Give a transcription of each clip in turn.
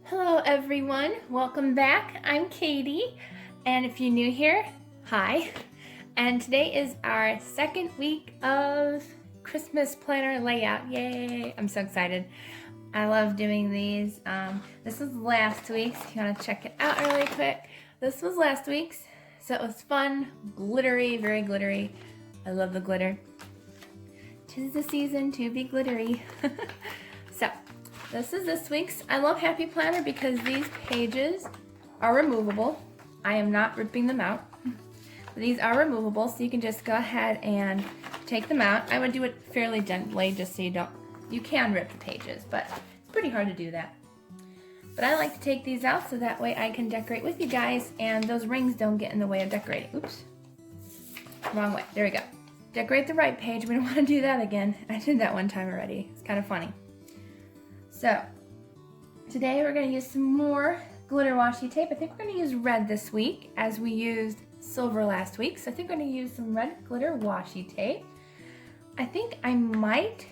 Hello everyone, welcome back. I'm Katie, and if you're new here, hi. And today is our second week of Christmas planner layout. Yay! I'm so excited. I love doing these. This was last week's, if you want to check it out really quick. This was last week's, so it was fun, glittery, very glittery. I love the glitter. 'Tis the season to be glittery. So, this is this week's. I love Happy Planner because these pages are removable. I am not ripping them out. These are removable, so you can just go ahead and take them out. I would do it fairly gently just so you can rip the pages, but it's pretty hard to do that. But I like to take these out so that way I can decorate with you guys and those rings don't get in the way of decorating. Oops, wrong way, there we go. Decorate the right page, we don't want to do that again. I did that one time already, it's kind of funny. So, today we're going to use some more glitter washi tape. I think we're going to use red this week as we used silver last week. So I think we're going to use some red glitter washi tape. I think I might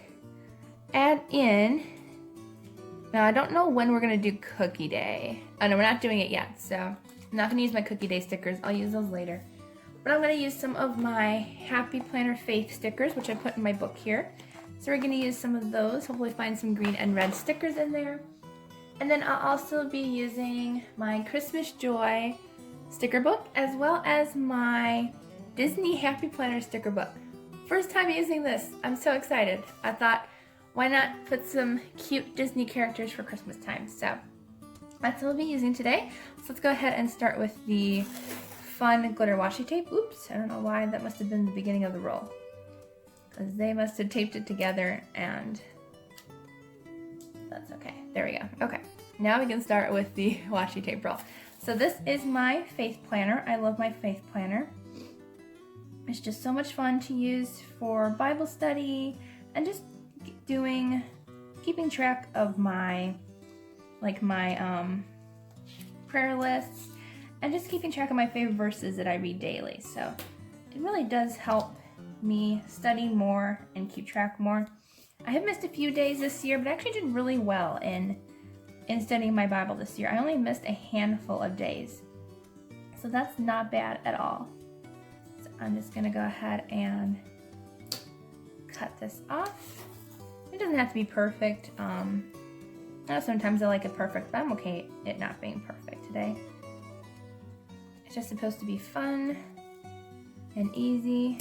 add in, now I don't know when we're going to do Cookie Day. Oh no, we're not doing it yet, so I'm not going to use my Cookie Day stickers. I'll use those later. But I'm going to use some of my Happy Planner Faith stickers, which I put in my book here. So we're going to use some of those, hopefully find some green and red stickers in there. And then I'll also be using my Christmas Joy sticker book as well as my Disney Happy Planner sticker book. First time using this, I'm so excited. I thought, why not put some cute Disney characters for Christmas time? So that's what we'll be using today. So let's go ahead and start with the fun glitter washi tape. Oops, I don't know why, that must have been the beginning of the roll. Because they must have taped it together and that's okay. There we go. Okay, now we can start with the washi tape roll. So this is my Faith Planner. I love my Faith Planner. It's just so much fun to use for Bible study and just keeping track of my prayer lists and just keeping track of my favorite verses that I read daily. So it really does help me study more and keep track more. I have missed a few days this year, but I actually did really well in studying my Bible this year. I only missed a handful of days, so that's not bad at all. So I'm just gonna go ahead and cut this off. It doesn't have to be perfect. I know sometimes I like it perfect, but I'm okay it not being perfect today. It's just supposed to be fun and easy.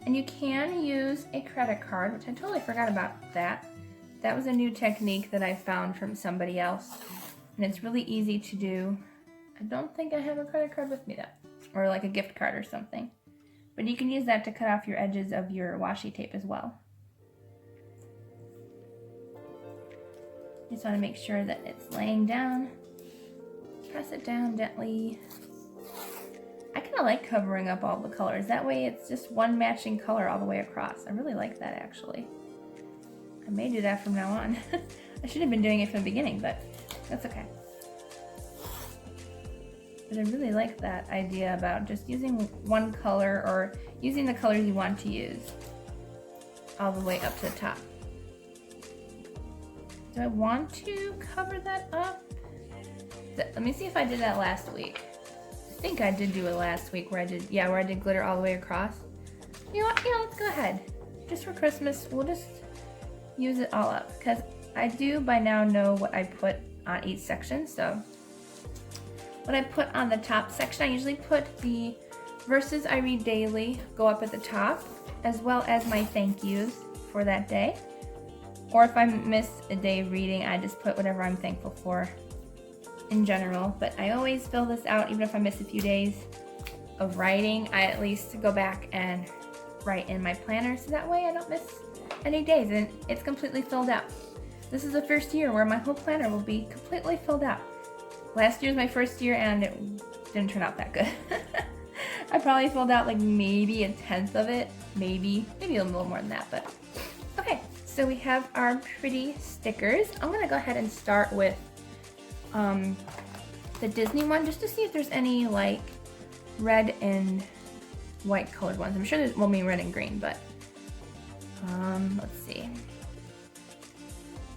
And you can use a credit card, which I totally forgot about that. That was a new technique that I found from somebody else. And it's really easy to do. I don't think I have a credit card with me though. Or like a gift card or something. But you can use that to cut off your edges of your washi tape as well. Just want to make sure that it's laying down. Press it down gently. I kind of like covering up all the colors. That way it's just one matching color all the way across. I really like that actually. I may do that from now on. I should have been doing it from the beginning, but that's okay. But I really like that idea about just using one color or using the colors you want to use all the way up to the top. Do I want to cover that up? Let me see if I did that last week. I think I did do it last week where I did glitter all the way across. You know what? Yeah, let's go ahead. Just for Christmas, we'll just use it all up because I do by now know what I put on each section. So what I put on the top section, I usually put the verses I read daily go up at the top, as well as my thank yous for that day. Or if I miss a day of reading, I just put whatever I'm thankful for in general, but I always fill this out even if I miss a few days of writing. I at least go back and write in my planner so that way I don't miss any days and it's completely filled out. This is the first year where my whole planner will be completely filled out. Last year was my first year and it didn't turn out that good. I probably filled out like maybe 1/10 of it, maybe a little more than that, but okay. So we have our pretty stickers. I'm gonna go ahead and start with the Disney one just to see if there's any like red and white colored ones. I'm sure there will be red and green, but let's see.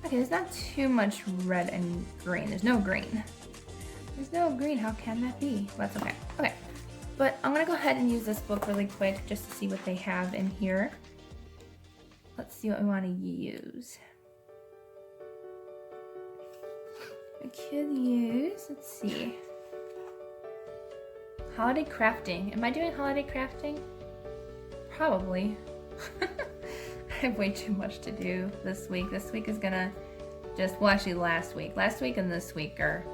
Okay, Okay, there's not too much red and green. There's no green. There's no green. How can that be? Well, that's okay. Okay. But I'm going to go ahead and use this book really quick just to see what they have in here. Let's see what we want to use. We could use, let's see, holiday crafting. Am I doing holiday crafting? Probably. I have way too much to do this week. This week is gonna well, actually last week. Last week and this week are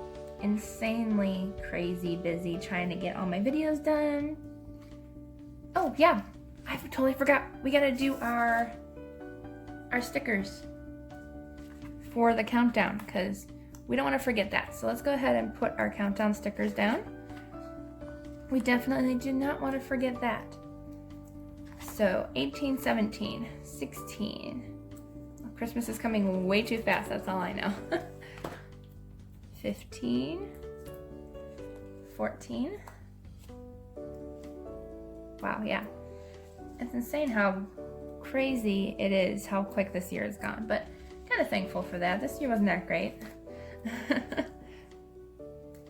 insanely crazy busy trying to get all my videos done. Oh yeah, I totally forgot. We gotta do our stickers for the countdown because we don't want to forget that. So let's go ahead and put our countdown stickers down. We definitely do not want to forget that. So 18, 17, 16. Christmas is coming way too fast, that's all I know. 15, 14. Wow, yeah. It's insane how crazy it is how quick this year has gone, but kind of thankful for that. This year wasn't that great.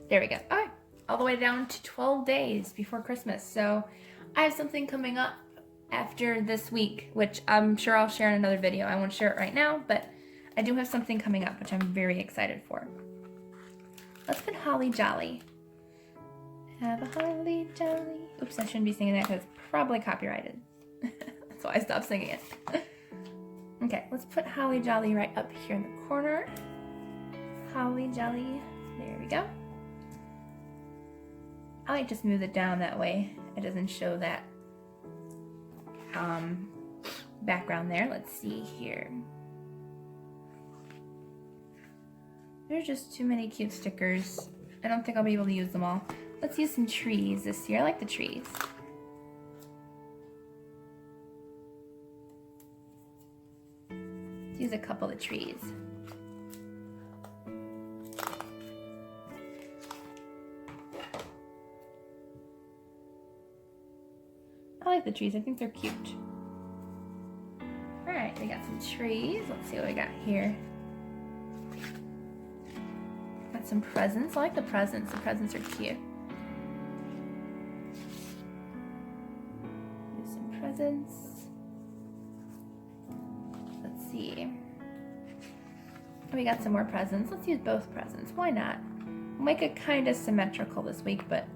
There we go. All right, all the way down to 12 days before Christmas. So I have something coming up after this week, which I'm sure I'll share in another video. I won't share it right now, but I do have something coming up, which I'm very excited for. Let's put Holly Jolly. Have a holly jolly. Oops, I shouldn't be singing that because it's probably copyrighted. That's why I stopped singing it. Okay, let's put Holly Jolly right up here in the corner. Holly Jolly. There we go. I like just move it down that way. It doesn't show that background there. Let's see here. There's just too many cute stickers. I don't think I'll be able to use them all. Let's use some trees this year. I like the trees. Let's use a couple of trees. I like the trees. I think they're cute. Alright, we got some trees. Let's see what we got here. Got some presents. I like the presents. The presents are cute. Use some presents. Let's see. We got some more presents. Let's use both presents. Why not? We'll make it kind of symmetrical this week, but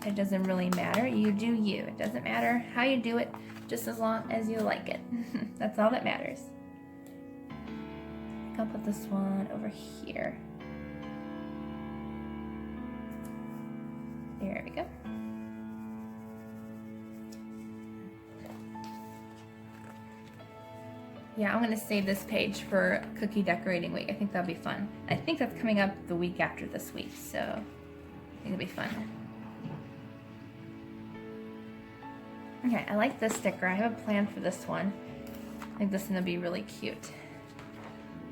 it doesn't really matter. You do you. It doesn't matter how you do it, just as long as you like it. That's all that matters. I think I'll put this one over here. There we go. Yeah, I'm gonna save this page for cookie decorating week. I think that'll be fun. I think that's coming up the week after this week, so I think it'll be fun. Okay, I like this sticker. I have a plan for this one. I think this one will be really cute.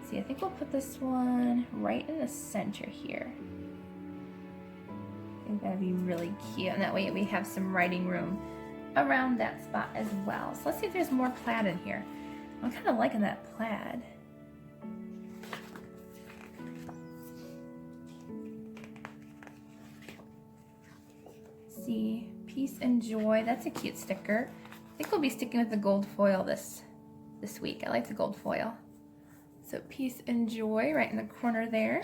See, I think we'll put this one right in the center here. I think that'd be really cute, and that way we have some writing room around that spot as well. So let's see if there's more plaid in here. I'm kind of liking that plaid. Let's see. Peace and joy. That's a cute sticker. I think we'll be sticking with the gold foil this week. I like the gold foil. So peace and joy right in the corner there.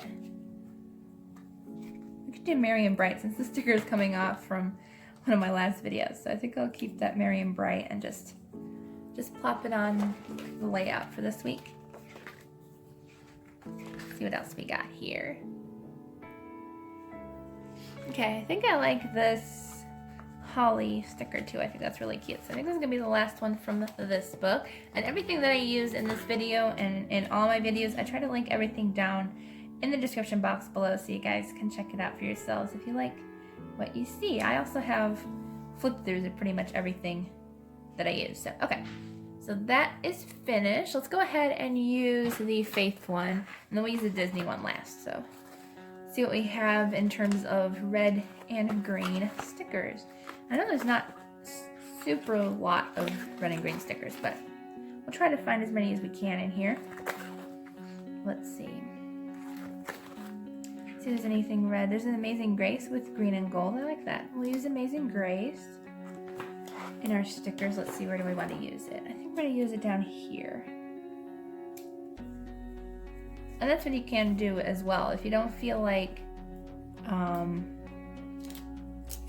We could do merry and bright since the sticker is coming off from one of my last videos. So I think I'll keep that merry and bright and just plop it on the layout for this week. Let's see what else we got here. Okay, I think I like this holly sticker too. I think that's really cute. So I think this is gonna be the last one from this book. And everything that I use in this video and in all my videos, I try to link everything down in the description box below so you guys can check it out for yourselves if you like what you see. I also have flip-throughs of pretty much everything that I use. So okay, so that is finished. Let's go ahead and use the Faith one, and then we'll use the Disney one last. So see what we have in terms of red and green stickers. I know there's not super lot of red and green stickers, but we'll try to find as many as we can in here. let's see. See if there's anything red. There's an Amazing Grace with green and gold. I like that. We'll use Amazing Grace. In our stickers, let's see, where do we want to use it? I think we're going to use it down here. And that's what you can do as well. If you don't feel like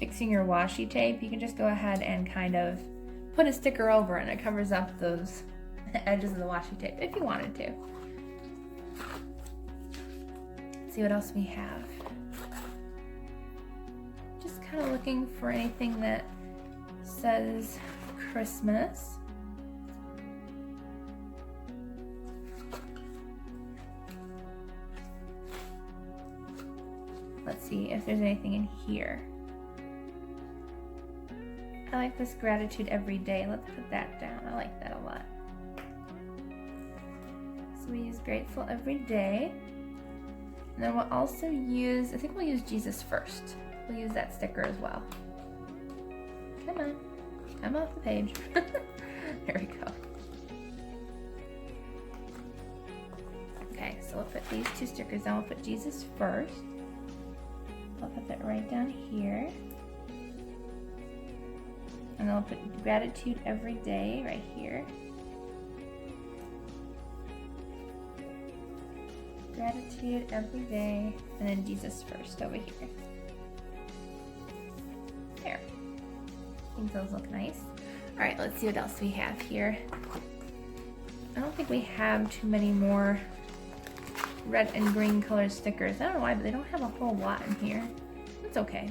fixing your washi tape, you can just go ahead and kind of put a sticker over it, and it covers up those edges of the washi tape if you wanted to. Let's see what else we have. Just kind of looking for anything that says Christmas. Let's see if there's anything in here. I like this gratitude every day. Let's put that down. I like that a lot. So we use grateful every day. And then we'll also use, I think we'll use Jesus first. We'll use that sticker as well. Come on. I'm off the page. There we go. Okay, so we'll put these two stickers down. We'll put Jesus first. I'll put that right down here. And then I'll put gratitude every day right here. Gratitude every day. And then Jesus first over here. There. I think those look nice. Alright, let's see what else we have here. I don't think we have too many more red and green colored stickers. I don't know why, but they don't have a whole lot in here. It's okay.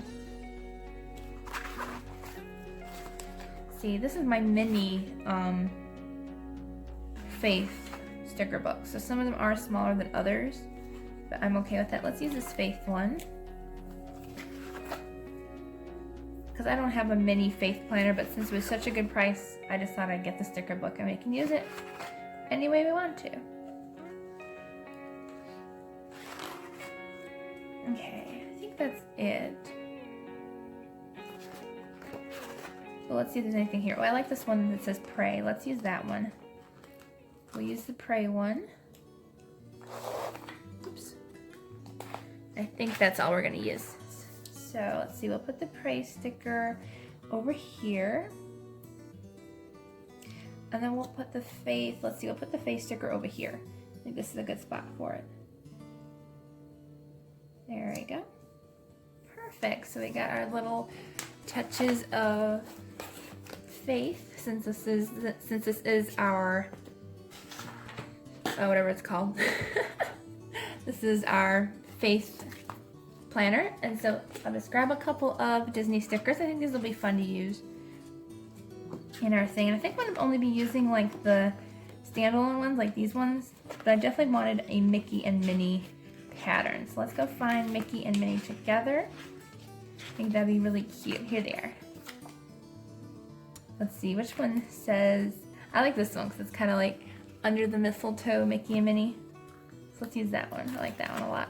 See, this is my mini Faith sticker book. So some of them are smaller than others, but I'm okay with that. Let's use this Faith one. Because I don't have a mini Faith planner, but since it was such a good price, I just thought I'd get the sticker book and we can use it any way we want to. Okay, I think that's it. Well, let's see if there's anything here. Oh, I like this one that says pray. Let's use that one. We'll use the pray one. Oops. I think that's all we're gonna use. So let's see, we'll put the pray sticker over here. And then we'll put the faith, let's see, we'll put the faith sticker over here. I think this is a good spot for it. There we go. Perfect. So we got our little touches of faith since this is our whatever it's called. This is our faith planner, and so I'll just grab a couple of Disney stickers. I think these will be fun to use in our thing. And I think I'm gonna only be using like the standalone ones, like these ones, but I definitely wanted a Mickey and Minnie pattern. So let's go find Mickey and Minnie together. I think that'd be really cute. Here they are. Let's see, which one says, I like this one because it's kind of like under the mistletoe Mickey and Minnie. So let's use that one. I like that one a lot.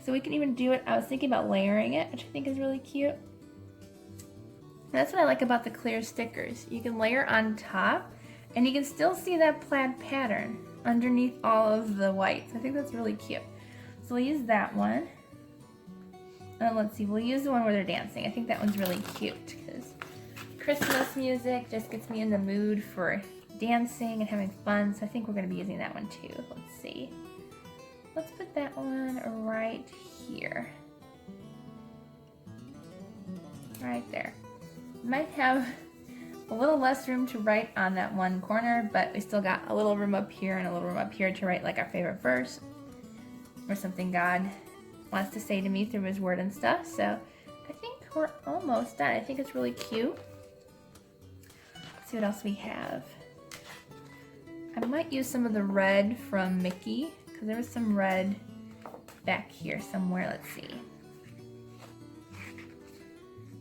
So we can even do it, I was thinking about layering it, which I think is really cute. And that's what I like about the clear stickers. You can layer on top and you can still see that plaid pattern underneath all of the whites. I think that's really cute. So we'll use that one. And let's see, we'll use the one where they're dancing. I think that one's really cute because Christmas music just gets me in the mood for dancing and having fun. So I think we're going to be using that one too. Let's see. Let's put that one right here. Right there. Might have a little less room to write on that one corner, but we still got a little room up here and a little room up here to write like our favorite verse or something God wants to say to me through his word and stuff. So I think we're almost done. I think it's really cute. Let's see what else we have. I might use some of the red from Mickey because there was some red back here somewhere. Let's see.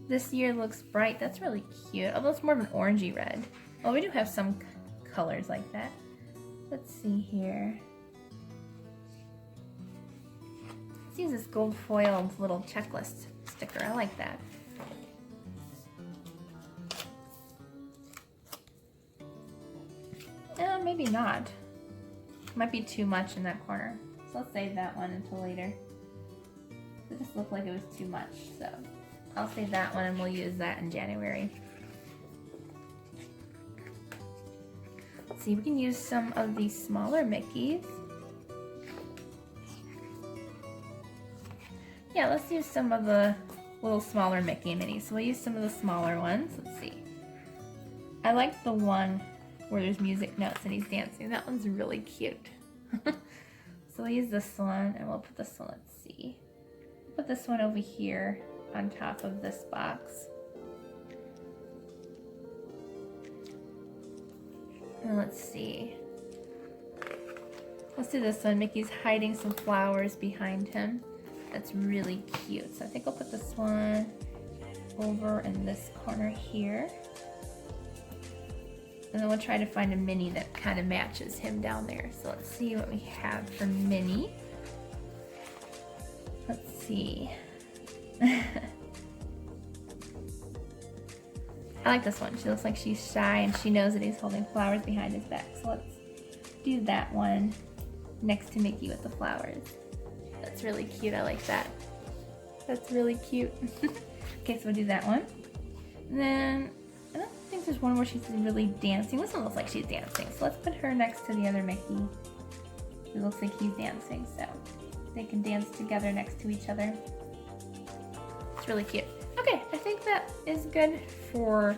This year looks bright. That's really cute. Although it's more of an orangey red. Well, we do have some colors like that. Let's see here. Let's use this gold foiled little checklist sticker. I like that. Maybe not. Might be too much in that corner. So let's save that one until later. It just looked like it was too much, so I'll save that one and we'll use that in January. Let's see, we can use some of these smaller Mickeys. Yeah, let's use some of the little smaller Mickey minis. So we'll use some of the smaller ones. Let's see. I like the one where there's music notes and he's dancing. That one's really cute. So we'll use this one and we'll put this one, let's see. Put this one over here on top of this box. And let's see. Let's do this one. Mickey's hiding some flowers behind him. That's really cute. So I think I'll put this one over in this corner here. And then we'll try to find a Minnie that kind of matches him down there. So let's see what we have for Minnie. Let's see. I like this one. She looks like she's shy and she knows that he's holding flowers behind his back. So let's do that one next to Mickey with the flowers. That's really cute. I like that. That's really cute. Okay, so we'll do that one. And then I don't think there's one where she's really dancing. This one looks like she's dancing. So let's put her next to the other Mickey. It looks like he's dancing, so they can dance together next to each other. It's really cute. Okay, I think that is good for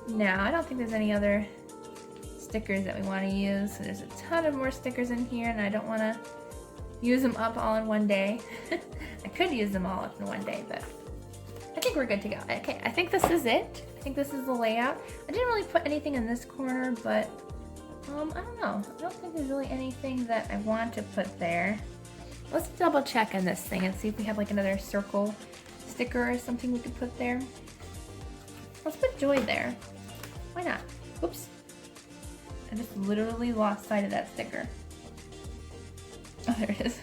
now. I don't think there's any other stickers that we want to use. So there's a ton of more stickers in here and I don't want to use them up all in one day. I could use them all up in one day, but I think we're good to go. Okay, I think this is it. I think this is the layout. I didn't really put anything in this corner, but I don't know. I don't think there's really anything that I want to put there. Let's double check on this thing and see if we have like another circle sticker or something we could put there. Let's put Joy there. Why not? Oops. I just literally lost sight of that sticker. Oh, there it is.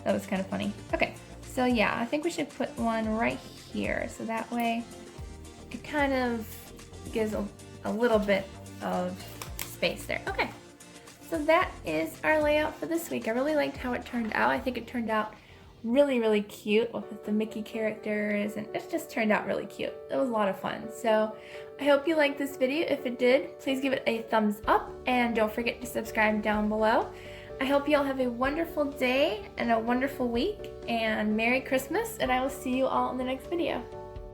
That was kind of funny. Okay, so yeah, I think we should put one right here. So that way it kind of gives a little bit of space there. Okay, so that is our layout for this week. I really liked how it turned out. I think it turned out really, really cute with the Mickey characters, and it just turned out really cute. It was a lot of fun. So I hope you liked this video. If it did, please give it a thumbs up and don't forget to subscribe down below. I hope you all have a wonderful day and a wonderful week, and Merry Christmas, and I will see you all in the next video.